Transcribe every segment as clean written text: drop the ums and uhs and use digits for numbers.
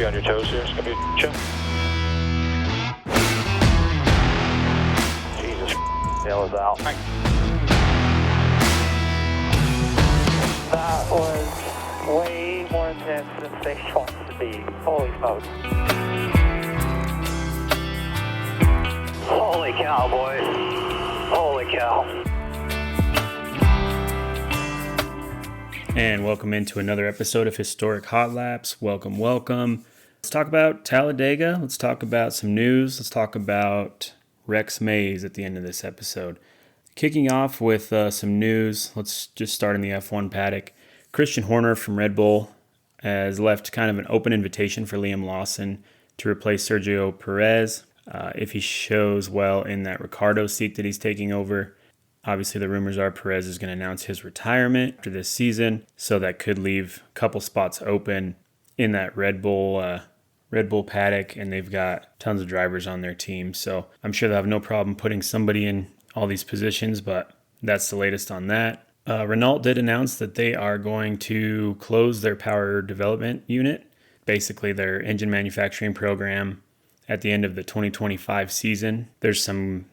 be on your toes here. It's going to be chill. Jesus, nail is out. Right. That was way more intense than stage wants to be. Holy smokes. Holy cow, boys. Holy cow. And welcome into another episode of Historic Hot Laps. Welcome. Let's talk about Talladega. Let's talk about some news. Let's talk about Rex Mays at the end of this episode. Kicking off with some news, let's just start in the F1 paddock. Christian Horner from Red Bull has left kind of an open invitation for Liam Lawson to replace Sergio Perez if he shows well in that Ricciardo seat that he's taking over. Obviously, the rumors are Perez is going to announce his retirement after this season, so that could leave a couple spots open in that Red Bull paddock, and they've got tons of drivers on their team. So I'm sure they'll have no problem putting somebody in all these positions, but that's the latest on that. Renault did announce that they are going to close their power development unit, basically their engine manufacturing program, at the end of the 2025 season. There's some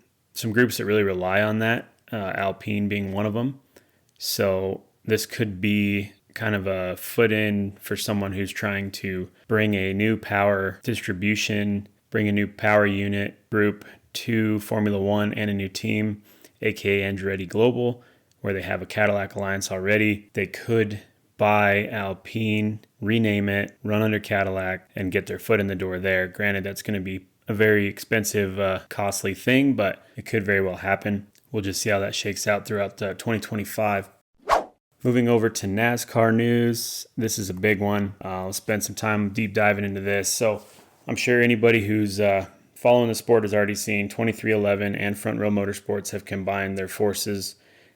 groups that really rely on that. Alpine being one of them. So this could be kind of a foot in for someone who's trying to bring a new power distribution, bring a new power unit group to Formula One and a new team, aka Andretti Global, where they have a Cadillac alliance already. They could buy Alpine, rename it, run under Cadillac, and get their foot in the door there. Granted, that's going to be a very expensive, costly thing, but it could very well happen. We'll just see how that shakes out throughout 2025. Moving over to NASCAR news. This is a big one. I'll spend some time deep diving into this. So I'm sure anybody who's following the sport has already seen 2311 and Front Row Motorsports have combined their forces.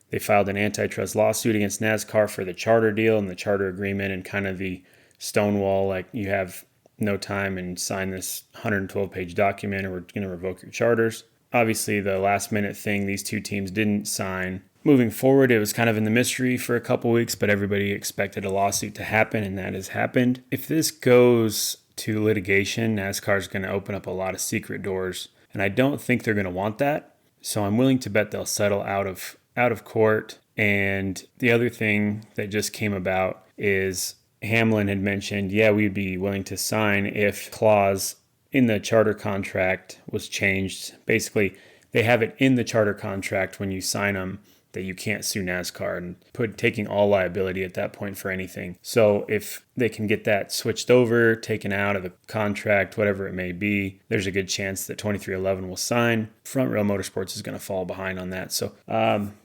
They filed an antitrust lawsuit against NASCAR for the charter deal and the charter agreement and kind of the stonewall, like you have no time and sign this 112-page document or we're going to revoke your charters. Obviously, the last-minute thing, these two teams didn't sign. Moving forward, it was kind of in the mystery for a couple weeks, but everybody expected a lawsuit to happen, and that has happened. If this goes to litigation, NASCAR is going to open up a lot of secret doors, and I don't think they're going to want that. So I'm willing to bet they'll settle out of court. And the other thing that just came about is Hamlin had mentioned, we'd be willing to sign if clause in the charter contract was changed. Basically, they have it in the charter contract when you sign them that you can't sue NASCAR and taking all liability at that point for anything. So if they can get that switched over, taken out of the contract, whatever it may be, there's a good chance that 2311 will sign. Front Row Motorsports is going to fall behind on that. So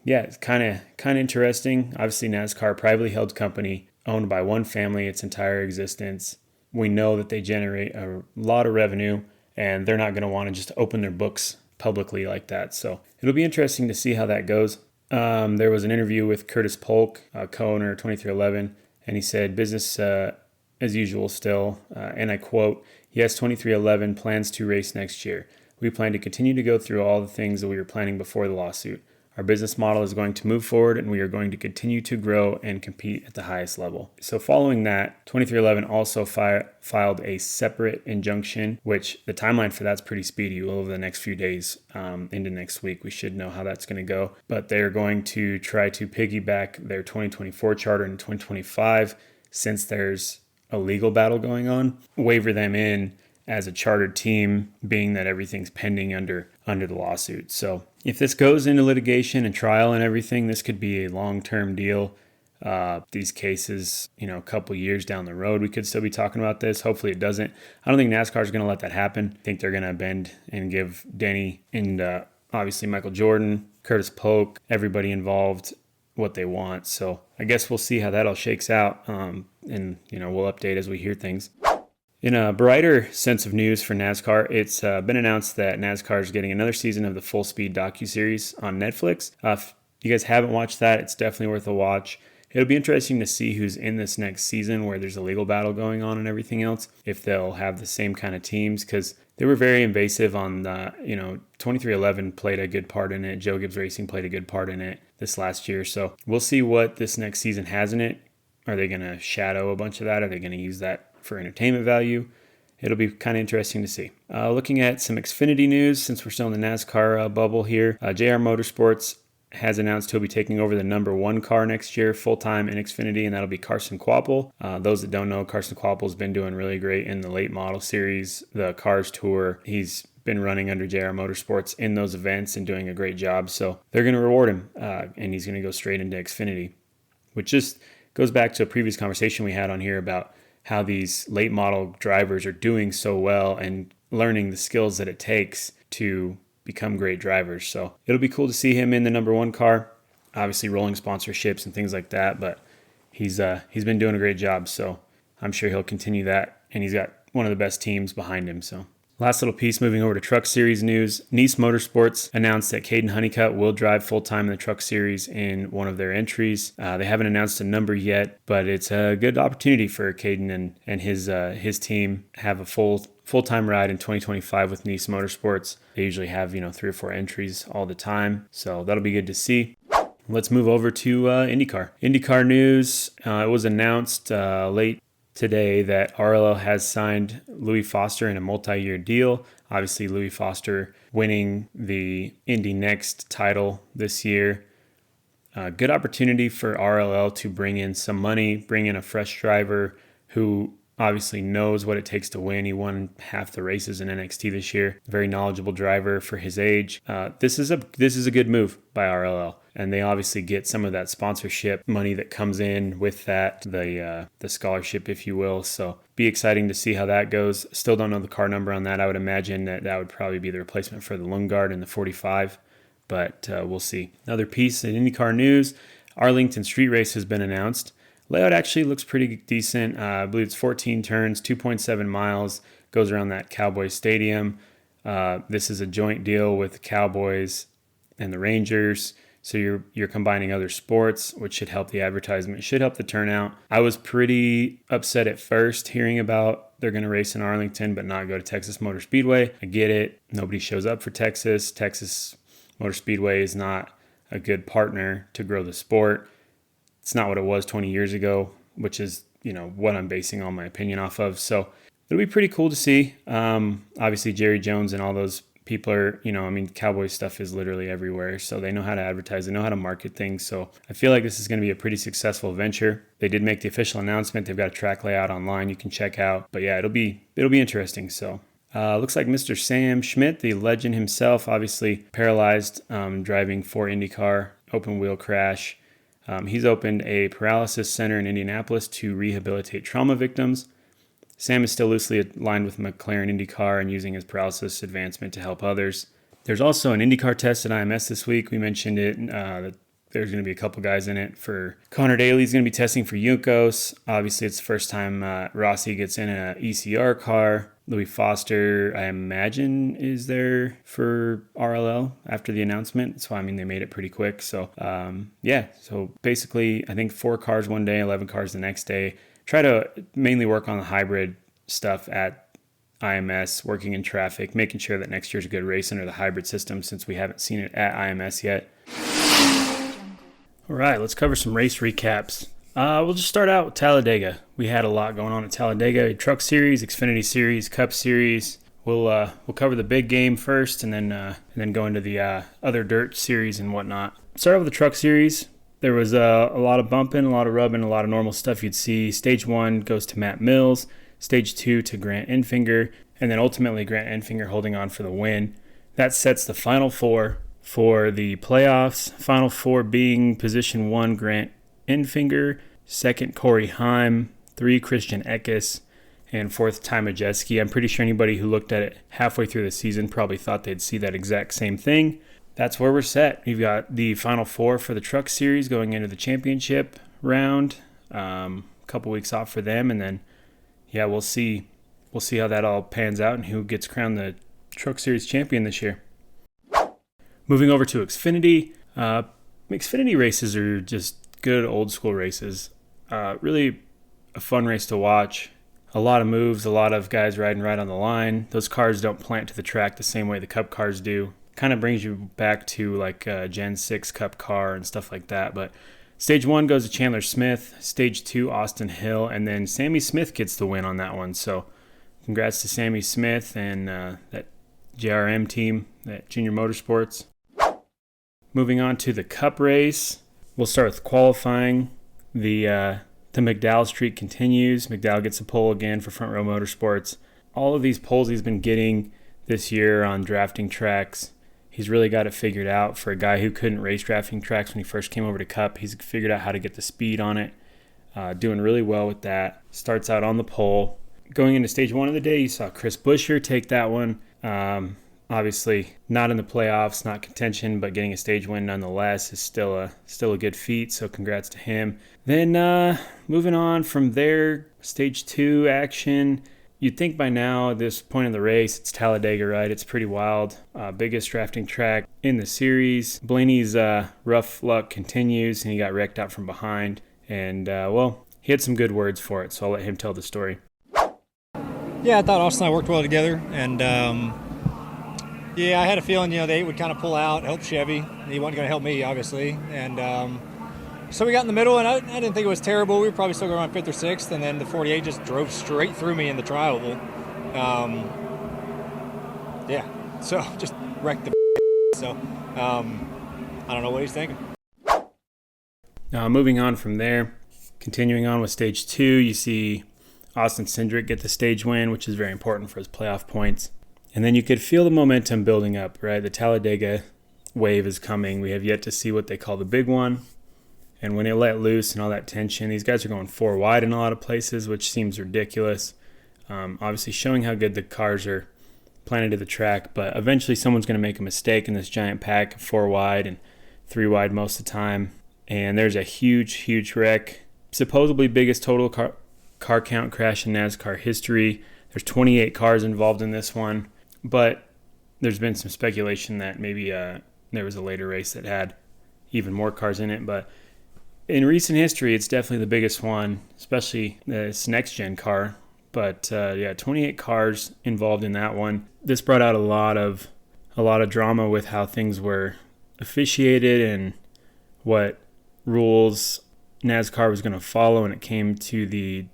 it's kind of interesting. Obviously, NASCAR, privately held company, owned by one family its entire existence. We know that they generate a lot of revenue, and they're not going to want to just open their books publicly like that. So it'll be interesting to see how that goes. There was an interview with Curtis Polk, co-owner of 2311, and he said, business as usual still, and I quote, "Yes, 2311 plans to race next year. We plan to continue to go through all the things that we were planning before the lawsuit. Our business model is going to move forward, and we are going to continue to grow and compete at the highest level." So following that, 2311 also filed a separate injunction, which the timeline for that's pretty speedy. Over the next few days into next week, we should know how that's going to go. But they're going to try to piggyback their 2024 charter in 2025, since there's a legal battle going on, waiver them in as a chartered team, being that everything's pending under the lawsuit. So if this goes into litigation and trial and everything, this could be a long-term deal. These cases, a couple years down the road, we could still be talking about this. Hopefully it doesn't. I don't think NASCAR is going to let that happen. I think they're going to bend and give Denny and obviously Michael Jordon, Curtis Polk, everybody involved what they want. So I guess we'll see how that all shakes out. And we'll update as we hear things. In a brighter sense of news for NASCAR, it's been announced that NASCAR is getting another season of the Full Speed docuseries on Netflix. If you guys haven't watched that, it's definitely worth a watch. It'll be interesting to see who's in this next season where there's a legal battle going on and everything else, if they'll have the same kind of teams, because they were very invasive on the, 2311 played a good part in it. Joe Gibbs Racing played a good part in it this last year. So we'll see what this next season has in it. Are they going to shadow a bunch of that? Are they going to use that for entertainment value? it'll be kind of interesting to see. Looking at some Xfinity news, since we're still in the NASCAR bubble here, JR Motorsports has announced he'll be taking over the number 1 car next year full-time in Xfinity, and that'll be Carson Kvapil. Those that don't know, Carson Kvapil's been doing really great in the late model series, the Cars Tour. He's been running under JR Motorsports in those events and doing a great job. So they're going to reward him, and he's going to go straight into Xfinity, which just goes back to a previous conversation we had on here about how these late model drivers are doing so well and learning the skills that it takes to become great drivers. So it'll be cool to see him in the number 1 car, obviously rolling sponsorships and things like that, but he's been doing a great job. So I'm sure he'll continue that, and he's got one of the best teams behind him. So last little piece, moving over to Truck Series news. Nice Motorsports announced that Caden Honeycutt will drive full-time in the Truck Series in one of their entries. They haven't announced a number yet, but it's a good opportunity for Caden and his team have a full-time ride in 2025 with Nice Motorsports. They usually have 3 or 4 entries all the time, so that'll be good to see. Let's move over to IndyCar. IndyCar news. It was announced late today that RLL has signed Louis Foster in a multi-year deal. Obviously, Louis Foster winning the Indy Next title this year. Good opportunity for RLL to bring in some money, bring in a fresh driver who obviously knows what it takes to win. He won half the races in NXT this year. Very knowledgeable driver for his age. This is a good move by RLL, and they obviously get some of that sponsorship money that comes in with that, the scholarship, if you will. So be exciting to see how that goes. Still don't know the car number on that. I would imagine that would probably be the replacement for the Lundgaard in the 45, but we'll see. Another piece in IndyCar news: Arlington Street Race has been announced. Layout actually looks pretty decent. I believe it's 14 turns, 2.7 miles, goes around that Cowboys Stadium. This is a joint deal with the Cowboys and the Rangers, so you're combining other sports, which should help the advertisement, should help the turnout. I was pretty upset at first hearing about they're going to race in Arlington but not go to Texas Motor Speedway. I get it. Nobody shows up for Texas. Texas Motor Speedway is not a good partner to grow the sport. It's not what it was 20 years ago, which is, what I'm basing all my opinion off of. So it'll be pretty cool to see. Obviously, Jerry Jones and all those people are, Cowboys stuff is literally everywhere. So they know how to advertise. They know how to market things. So I feel like this is going to be a pretty successful venture. They did make the official announcement. They've got a track layout online you can check out. But yeah, it'll be interesting. So looks like Mr. Sam Schmidt, the legend himself, obviously paralyzed, driving for IndyCar, open wheel crash. He's opened a paralysis center in Indianapolis to rehabilitate trauma victims. Sam is still loosely aligned with McLaren IndyCar and using his paralysis advancement to help others. There's also an IndyCar test at IMS this week. We mentioned it. That there's going to be a couple guys in it. For Connor Daly's going to be testing for Yunkos. Obviously, it's the first time Rossi gets in an ECR car. Louis Foster, I imagine, is there for RLL after the announcement. So, they made it pretty quick. So, So, basically, I think 4 cars one day, 11 cars the next day. Try to mainly work on the hybrid stuff at IMS, working in traffic, making sure that next year's a good race under the hybrid system since we haven't seen it at IMS yet. All right, let's cover some race recaps. We'll just start out with Talladega. We had a lot going on at Talladega: Truck Series, Xfinity Series, Cup Series. We'll cover the big game first, and then go into the other dirt series and whatnot. Start off with the Truck Series. There was a lot of bumping, a lot of rubbing, a lot of normal stuff you'd see. Stage 1 goes to Matt Mills, Stage 2 to Grant Enfinger, and then ultimately Grant Enfinger holding on for the win. That sets the Final Four for the playoffs. Final Four being position 1, Grant Enfinger, 2nd, Corey Heim, 3, Christian Eckes, and 4th, Ty Majeski. I'm pretty sure anybody who looked at it halfway through the season probably thought they'd see that exact same thing. That's where we're set. We've got the Final Four for the Truck Series going into the championship round. A couple weeks off for them, and then, we'll see how that all pans out and who gets crowned the Truck Series champion this year. Moving over to Xfinity. Xfinity races are just good old school races. Really a fun race to watch. A lot of moves, a lot of guys riding right on the line. Those cars don't plant to the track the same way the Cup cars do. Kind of brings you back to like a Gen 6 Cup car and stuff like that. But Stage 1 goes to Chandler Smith. Stage 2, Austin Hill. And then Sammy Smith gets the win on that one. So Congrats to Sammy Smith and that JRM team, that Junior Motorsports. Moving on to the Cup race, we'll start with qualifying. The McDowell streak continues. McDowell gets a pole again for Front Row Motorsports. All of these poles he's been getting this year on drafting tracks, he's really got it figured out. For a guy who couldn't race drafting tracks when he first came over to Cup, he's figured out how to get the speed on it. Doing really well with that. Starts out on the pole. Going into stage 1 of the day, you saw Chris Buescher take that one. Obviously not in the playoffs, not contention, but getting a stage win nonetheless is still a good feat, so congrats to him. Then moving on from there, stage 2 action. You'd think by now, at this point in the race, it's Talladega, right? It's pretty wild. Biggest drafting track in the series. Blaney's rough luck continues, and he got wrecked out from behind. And, he had some good words for it, so I'll let him tell the story. Yeah, I thought Austin and I worked well together, and I had a feeling, the 8 would kind of pull out, help Chevy. He wasn't going to help me, obviously, and so we got in the middle, and I didn't think it was terrible. We were probably still going on 5th or 6th, and then the 48 just drove straight through me in the tri-oval. So just wrecked the so I don't know what he's thinking. Moving on from there, continuing on with stage 2, you see Austin Cindric get the stage win, which is very important for his playoff points. And then you could feel the momentum building up, right? The Talladega wave is coming. We have yet to see what they call the big one. And when it let loose and all that tension, these guys are going 4 wide in a lot of places, which seems ridiculous. Obviously showing how good the cars are planted to the track, but eventually someone's going to make a mistake in this giant pack of 4 wide and 3 wide most of the time. And there's a huge wreck. Supposedly biggest total car count crash in NASCAR history. There's 28 cars involved in this one, but there's been some speculation that maybe there was a later race that had even more cars in it. But in recent history, it's definitely the biggest one, especially this next-gen car. But 28 cars involved in that one. This brought out a lot of drama with how things were officiated and what rules NASCAR was going to follow when it came to the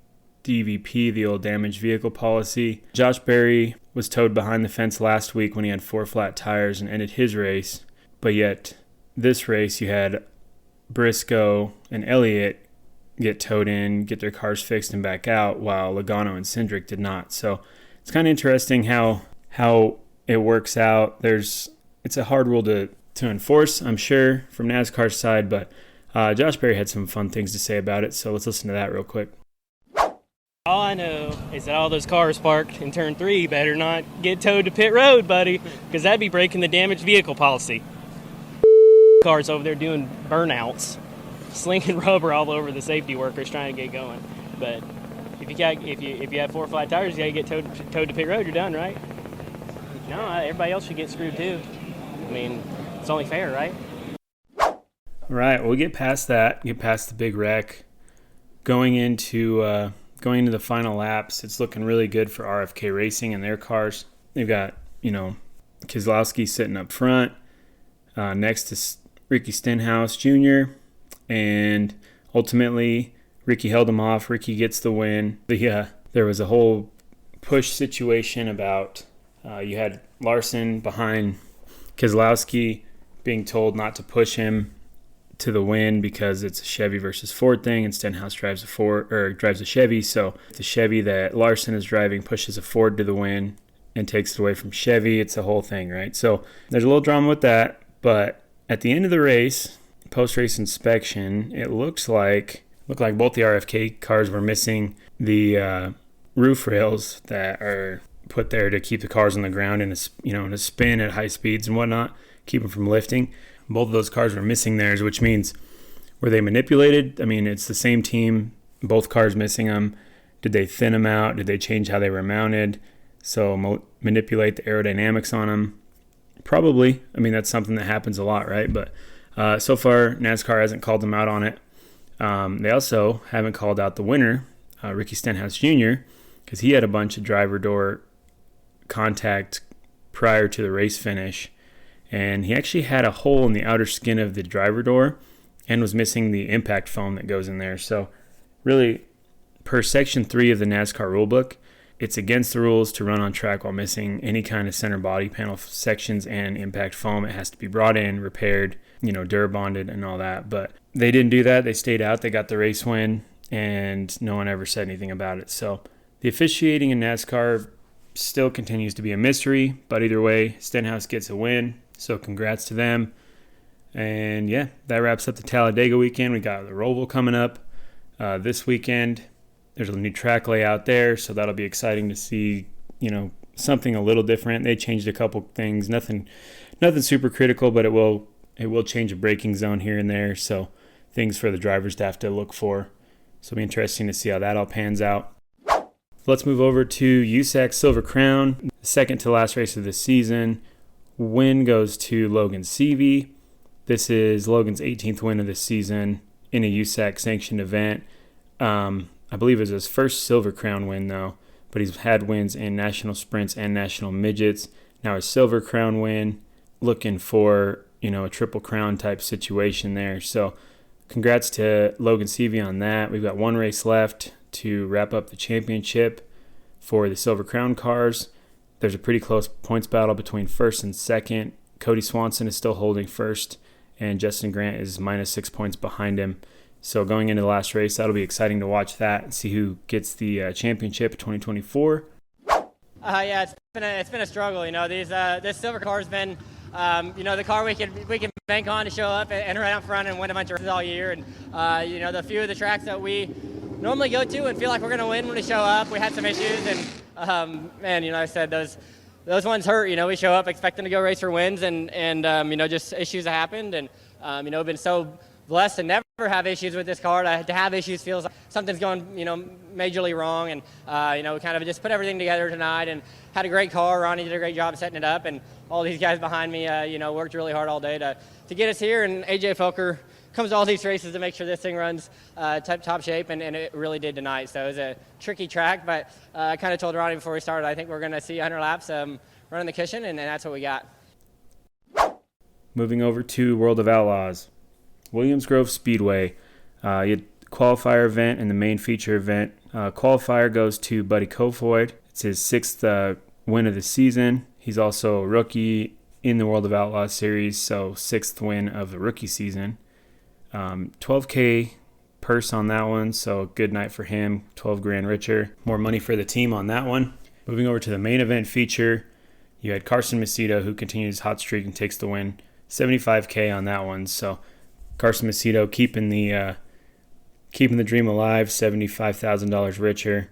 DVP, the old damaged vehicle policy. Josh Berry was towed behind the fence last week when he had 4 flat tires and ended his race. But yet, this race, you had Briscoe and Elliott get towed in, get their cars fixed and back out, while Logano and Cindric did not. So it's kind of interesting how it works out. It's a hard rule to enforce, I'm sure, from NASCAR's side, but Josh Berry had some fun things to say about it, so let's listen to that real quick. All I know is that all those cars parked in turn 3 better not get towed to pit road, buddy, because that'd be breaking the damaged vehicle policy. Cars over there doing burnouts, slinging rubber all over the safety workers trying to get going. But if you have 4 flat tires, you gotta get towed to pit road. You're done, right? No, everybody else should get screwed too. I mean, it's only fair, right? All right, we'll get past that, get past the big wreck. Going into the final laps, it's looking really good for RFK Racing and their cars. They've got, Keselowski sitting up front, next to Ricky Stenhouse Jr., and ultimately Ricky held him off. Ricky gets the win. There was a whole push situation about you had Larson behind Keselowski being told not to push him to the win because it's a Chevy versus Ford thing, and Stenhouse drives a Chevy. So the Chevy that Larson is driving pushes a Ford to the win and takes it away from Chevy. It's a whole thing, right? So there's a little drama with that, but at the end of the race, post-race inspection, it looked like both the RFK cars were missing the roof rails that are put there to keep the cars on the ground in a spin at high speeds and whatnot, keep them from lifting. Both of those cars were missing theirs, which means, were they manipulated? I mean, it's the same team, both cars missing them. Did they thin them out? Did they change how they were mounted? So manipulate the aerodynamics on them? Probably. I mean, that's something that happens a lot, right? But so far, NASCAR hasn't called them out on it. They also haven't called out the winner, Ricky Stenhouse Jr., because he had a bunch of driver door contact prior to the race finish. And he actually had a hole in the outer skin of the driver door and was missing the impact foam that goes in there. So really, per Section 3 of the NASCAR rulebook, It's against the rules to run on track while missing any kind of center body panel sections and impact foam. It has to be brought in, repaired, Durabonded and all that. But they didn't do that. They stayed out. They got the race win, and no one ever said anything about it. So the officiating in NASCAR still continues to be a mystery, but either way, Stenhouse gets a win. So congrats to them. And yeah, that wraps up the Talladega weekend. We got the Roval coming up this weekend. There's a new track layout there, so that'll be exciting to see, something a little different. They changed a couple things, nothing super critical, but it will change a braking zone here and there, so things for the drivers to have to look for. So it'll be interesting to see how that all pans out. Let's move over to USAC Silver Crown, the second to last race of the season. Win goes to Logan Seavey. This is Logan's 18th win of the season in a USAC sanctioned event. I believe it was his first Silver Crown win, though, but he's had wins in National Sprints and National Midgets. Now a Silver Crown win, looking for, a Triple Crown type situation there. So congrats to Logan Seavey on that. We've got one race left to wrap up the championship for the Silver Crown cars. There's a pretty close points battle between first and second. Cody Swanson is still holding first, and Justin Grant is minus 6 points behind him. So going into the last race, that'll be exciting to watch that and see who gets the championship 2024. Yeah, it's been a struggle. This silver car's been, the car we can bank on to show up and right out front and win a bunch of races all year. And the few of the tracks that we normally go to and feel like we're going to win when we show up, we had some issues. And I said those ones hurt. We show up expecting to go race for wins, and just issues that happened. And we've been so blessed to never have issues with this car. To have issues feels like something's going, majorly wrong. And, we kind of just put everything together tonight and had a great car. Ronnie did a great job setting it up. And all these guys behind me, worked really hard all day to get us here. And AJ Foker comes to all these races to make sure this thing runs top shape. And it really did tonight. So it was a tricky track. But I kind of told Ronnie before we started, I think we're going to see 100 laps running the cushion. And that's what we got. Moving over to World of Outlaws. Williams Grove Speedway. You had qualifier event and the main feature event. Qualifier goes to Buddy Kofoid. It's his sixth win of the season. He's also a rookie in the World of Outlaws series, so sixth win of the rookie season. $12K purse on that one, so good night for him. 12 grand richer. More money for the team on that one. Moving over to the main event feature, you had Carson Macedo, who continues his hot streak and takes the win. $75K on that one, so Carson Macedo keeping the dream alive, $75,000 richer.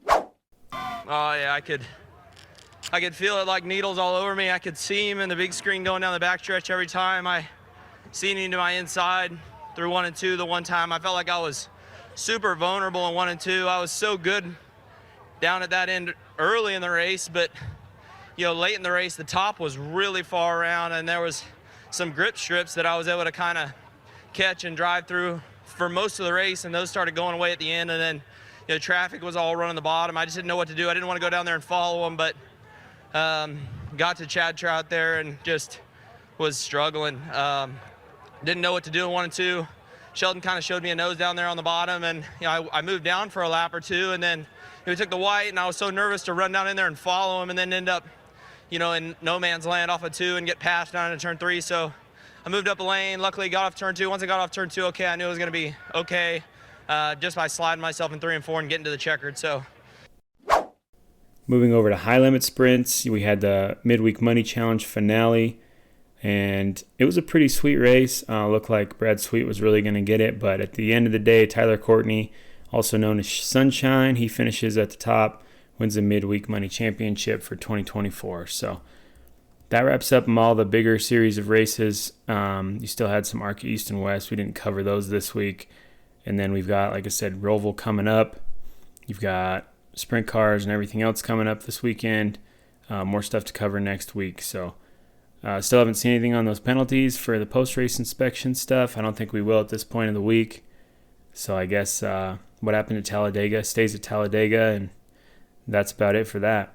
Oh yeah, I could feel it like needles all over me. I could see him in the big screen going down the backstretch every time I seen him to my inside through 1 and 2. The one time I felt like I was super vulnerable in 1 and 2. I was so good down at that end early in the race, but late in the race the top was really far around, and there was some grip strips that I was able to kind of catch and drive through for most of the race, and those started going away at the end. And then traffic was all running the bottom. I just didn't know what to do. I didn't want to go down there and follow them, but got to Chad Trout there and just was struggling. Didn't know what to do in 1 and 2. Sheldon kind of showed me a nose down there on the bottom, and I moved down for a lap or two, and then we took the white, and I was so nervous to run down in there and follow him and then end up in no man's land off of 2 and get passed down into turn 3. So I moved up a lane, luckily got off turn 2. Once I got off turn 2, okay, I knew it was going to be okay just by sliding myself in 3 and 4 and getting to the checkered. So moving over to high limit sprints, we had the midweek money challenge finale, and it was a pretty sweet race. Looked like Brad Sweet was really going to get it, but at the end of the day, Tyler Courtney, also known as Sunshine, he finishes at the top, wins the midweek money championship for 2024. So that wraps up all the bigger series of races. You still had some ARCA East and West. We didn't cover those this week. And then we've got, like I said, Roval coming up. You've got sprint cars and everything else coming up this weekend. More stuff to cover next week. So still haven't seen anything on those penalties for the post-race inspection stuff. I don't think we will at this point of the week. So I guess what happened at Talladega stays at Talladega, and that's about it for that.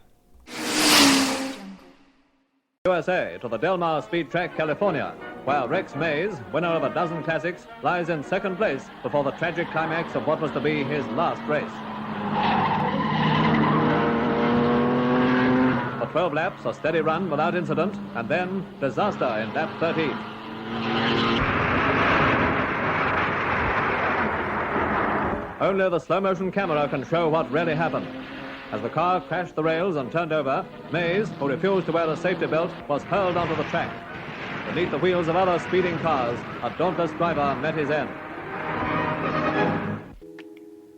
USA to the Del Mar Speed Track, California, while Rex Mays, winner of a dozen classics, lies in second place before the tragic climax of what was to be his last race. 12 laps, a steady run without incident, and then disaster in lap 13. Only the slow-motion camera can show what really happened. As the car crashed the rails and turned over, Mays, who refused to wear a safety belt, was hurled onto the track. Beneath the wheels of other speeding cars, a dauntless driver met his end.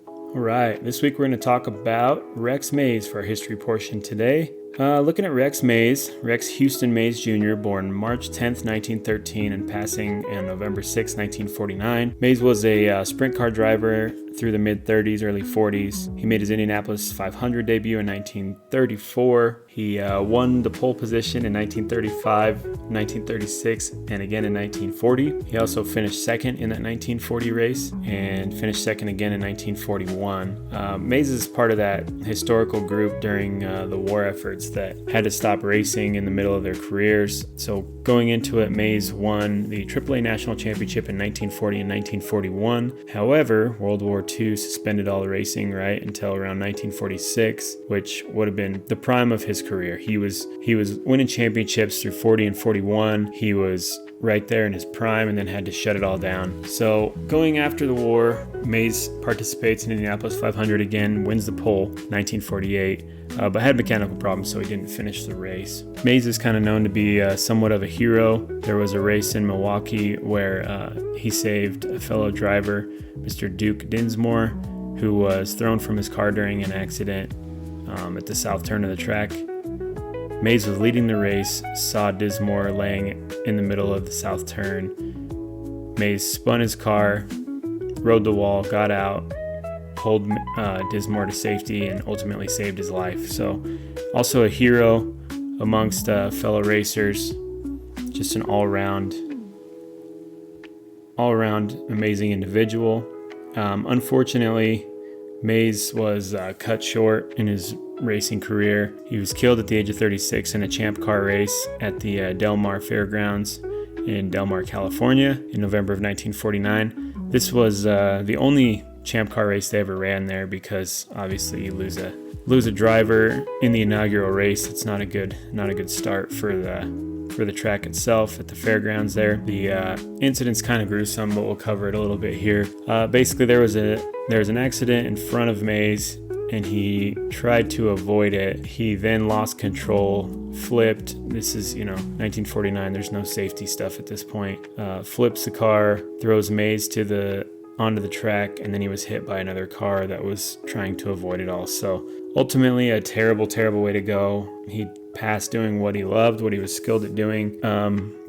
All right, this week we're going to talk about Rex Mays for our history portion today. Looking at Rex Mays, Rex Houston Mays Jr., born March 10th, 1913 and passing on November 6, 1949. Mays was a sprint car driver through the mid-30s, early 40s. He made his Indianapolis 500 debut in 1934. He won the pole position in 1935, 1936, and again in 1940. He also finished second in that 1940 race and finished second again in 1941. Mays is part of that historical group during the war efforts that had to stop racing in the middle of their careers. So going into it, Mays won the AAA National Championship in 1940 and 1941. However, World War II suspended all the racing right until around 1946, which would have been the prime of his career. He was winning championships through 40 and 41. He was right there in his prime and then had to shut it all down. So going after the war, Mays participates in Indianapolis 500 again, wins the pole 1948, but had mechanical problems so he didn't finish the race. Mays is kind of known to be somewhat of a hero. There was a race in Milwaukee where he saved a fellow driver, Mr. Duke Dinsmore, who was thrown from his car during an accident at the south turn of the track. Mays was leading the race, saw Dinsmore laying in the middle of the south turn. Mays spun his car, rode the wall, got out, pulled Dinsmore to safety, and ultimately saved his life. So also a hero amongst fellow racers, just an all-around amazing individual. Unfortunately, Mays was cut short in his racing career. He was killed at the age of 36 in a champ car race at the Del Mar Fairgrounds in Del Mar, California in November of 1949. This was the only champ car race they ever ran there because obviously you lose a driver in the inaugural race. It's not a good start for the track itself at the fairgrounds there. The incident's kind of gruesome, but we'll cover it a little bit here. Basically, there was an accident in front of Mays, and he tried to avoid it. He then lost control, flipped. This is, 1949. There's no safety stuff at this point. Flips the car, throws Mays onto the track, and then he was hit by another car that was trying to avoid it all. So ultimately, a terrible, terrible way to go. He passed doing what he loved, what he was skilled at doing.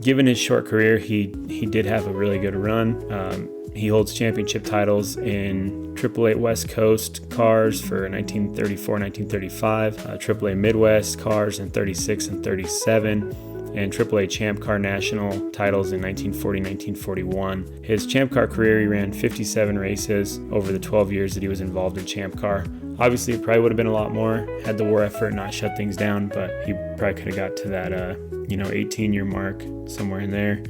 Given his short career, he did have a really good run. He holds championship titles in AAA West Coast cars for 1934, 1935, AAA Midwest cars in 36 and 37, and AAA Champ Car National titles in 1940, 1941. His Champ Car career, he ran 57 races over the 12 years that he was involved in Champ Car. Obviously, it probably would have been a lot more had the war effort not shut things down, but he probably could have got to that 18-year mark, somewhere in there.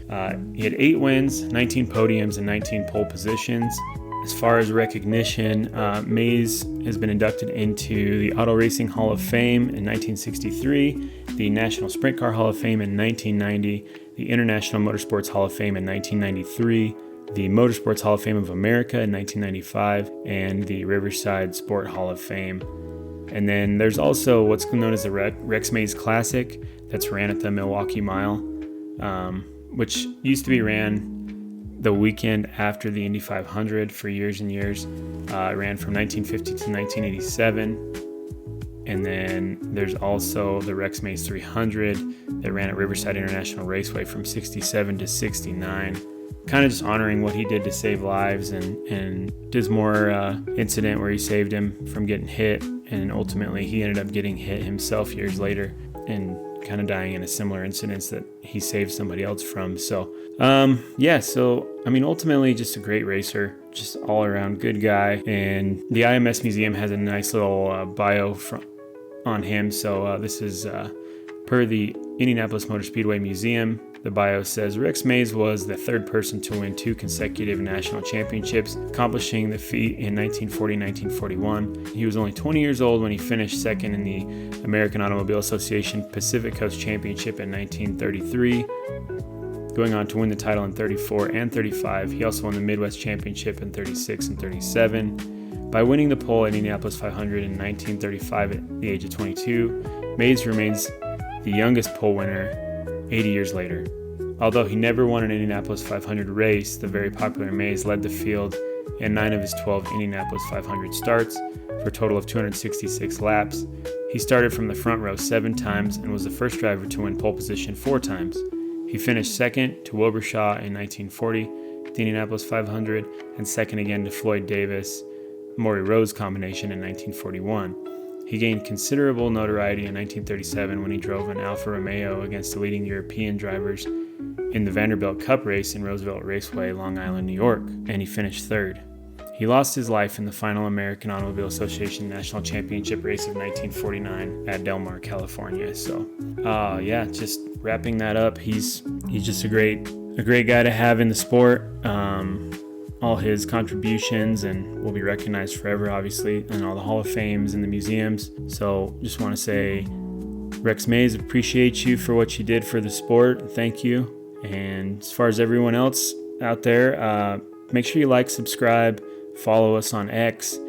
He had 8 wins, 19 podiums, and 19 pole positions. As far as recognition, Mays has been inducted into the Auto Racing Hall of Fame in 1963, the National Sprint Car Hall of Fame in 1990, the International Motorsports Hall of Fame in 1993, the Motorsports Hall of Fame of America in 1995, and the Riverside Sport Hall of Fame. And then there's also what's known as the Rex Mays Classic that's ran at the Milwaukee Mile, which used to be ran the weekend after the Indy 500 for years and years. It ran from 1950 to 1987. And then there's also the Rex Mays 300 that ran at Riverside International Raceway from 67 to 69. Kind of just honoring what he did to save lives, and Dinsmore incident where he saved him from getting hit, and ultimately he ended up getting hit himself years later and kind of dying in a similar incident that he saved somebody else from. So ultimately just a great racer, just all around good guy. And the IMS Museum has a nice little bio on him. So this is per the Indianapolis Motor Speedway Museum. The bio says Rex Mays was the third person to win 2 consecutive national championships, accomplishing the feat in 1940 and 1941. He was only 20 years old when he finished second in the American Automobile Association Pacific Coast Championship in 1933. Going on to win the title in 34 and 35, he also won the Midwest Championship in 36 and 37. By winning the pole at Indianapolis 500 in 1935 at the age of 22, Mays remains the youngest pole winner 80 years later. Although he never won an Indianapolis 500 race, the very popular Mays led the field in 9 of his 12 Indianapolis 500 starts for a total of 266 laps. He started from the front row 7 times and was the first driver to win pole position 4 times. He finished second to Wilbur Shaw in 1940 at the Indianapolis 500 and second again to Floyd Davis, Maury Rose combination in 1941. He gained considerable notoriety in 1937 when he drove an Alfa Romeo against the leading European drivers in the Vanderbilt Cup race in Roosevelt Raceway, Long Island, New York, and he finished third. He lost his life in the final American Automobile Association National Championship race of 1949 at Del Mar, California. So, just wrapping that up. He's just a great guy to have in the sport. All his contributions and will be recognized forever, obviously, in all the Hall of Fames and the museums. So, just want to say, Rex Mays, appreciate you for what you did for the sport. Thank you. And as far as everyone else out there, make sure you like, subscribe, follow us on X,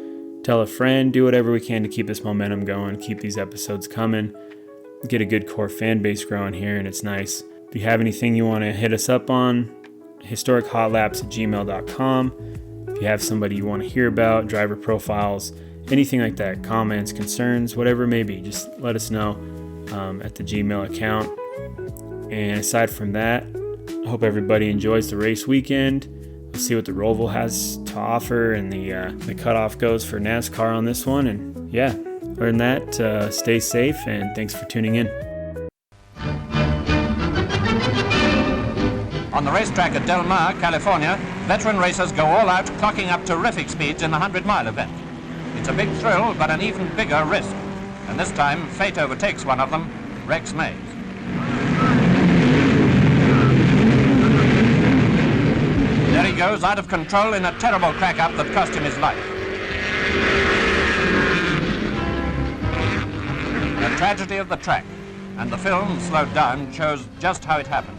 tell a friend, do whatever we can to keep this momentum going, keep these episodes coming, get a good core fan base growing here, and it's nice. If you have anything you want to hit us up on, historichotlapse@gmail.com. If you have somebody you want to hear about, driver profiles, anything like that, comments, concerns, whatever it may be, just let us know at the Gmail account. And aside from that, I hope everybody enjoys the race weekend. We'll see what the Roval has to offer and the cutoff goes for NASCAR on this one. And yeah, other than that, stay safe and thanks for tuning in. On the racetrack at Del Mar, California, veteran racers go all out, clocking up terrific speeds in the 100-mile event. It's a big thrill, but an even bigger risk. And this time, fate overtakes one of them, Rex Mays. There he goes, out of control in a terrible crack-up that cost him his life. The tragedy of the track, and the film, slowed down, shows just how it happened.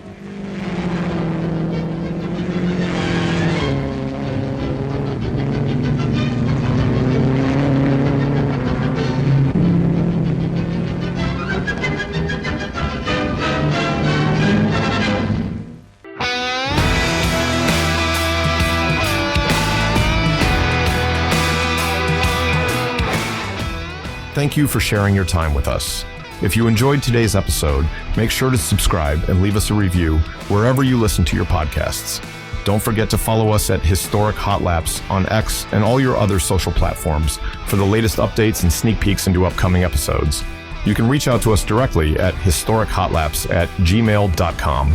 Thank you for sharing your time with us. If you enjoyed today's episode, make sure to subscribe and leave us a review wherever you listen to your podcasts. Don't forget to follow us at Historic Hot Laps on X and all your other social platforms for the latest updates and sneak peeks into upcoming episodes. You can reach out to us directly at historichotlaps@gmail.com.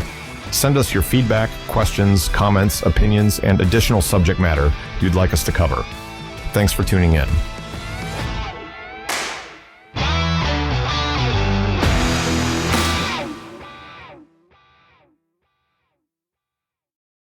Send us your feedback, questions, comments, opinions, and additional subject matter you'd like us to cover. Thanks for tuning in.